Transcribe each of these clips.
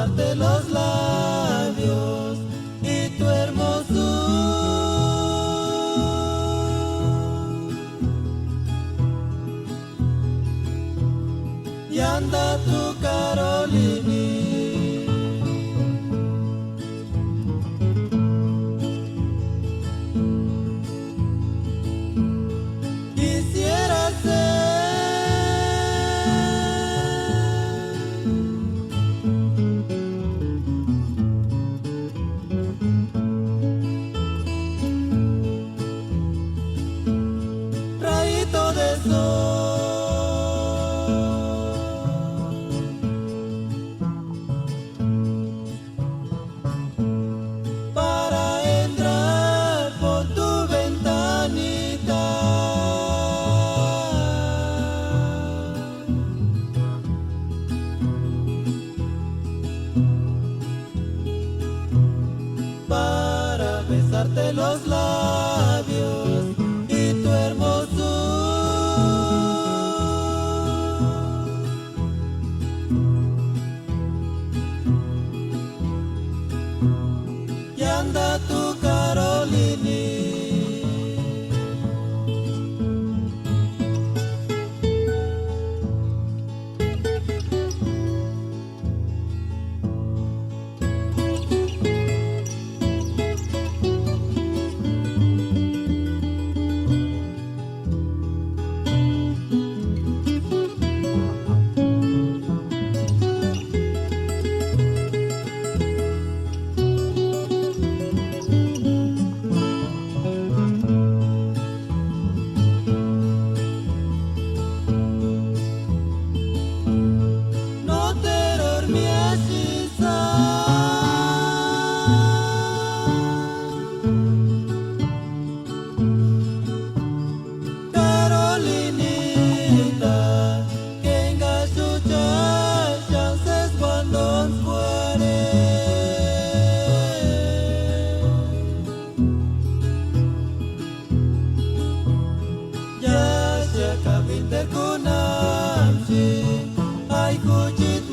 besarte los labios y tu hermosura. Y anda tu Carolini. Quisiera rayito de sol para entrar por tu ventanita, para besarte los labios y tu hermosura. Y anda tu Carolini. No te dormías Carolinita, que engachucha chances cuando fuere. Ya se acaba interkunamsi, ay kuchit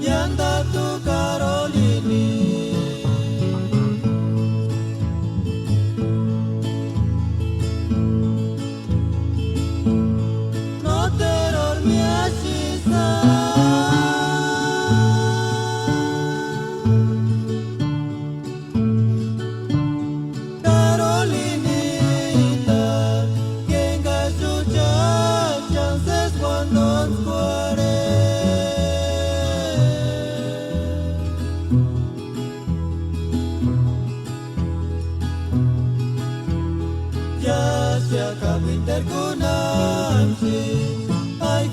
y anda tu Carolini. No te dormías Carolinita, que engachucha chances cuando fuere. Ya se acaba interkunamsi, ay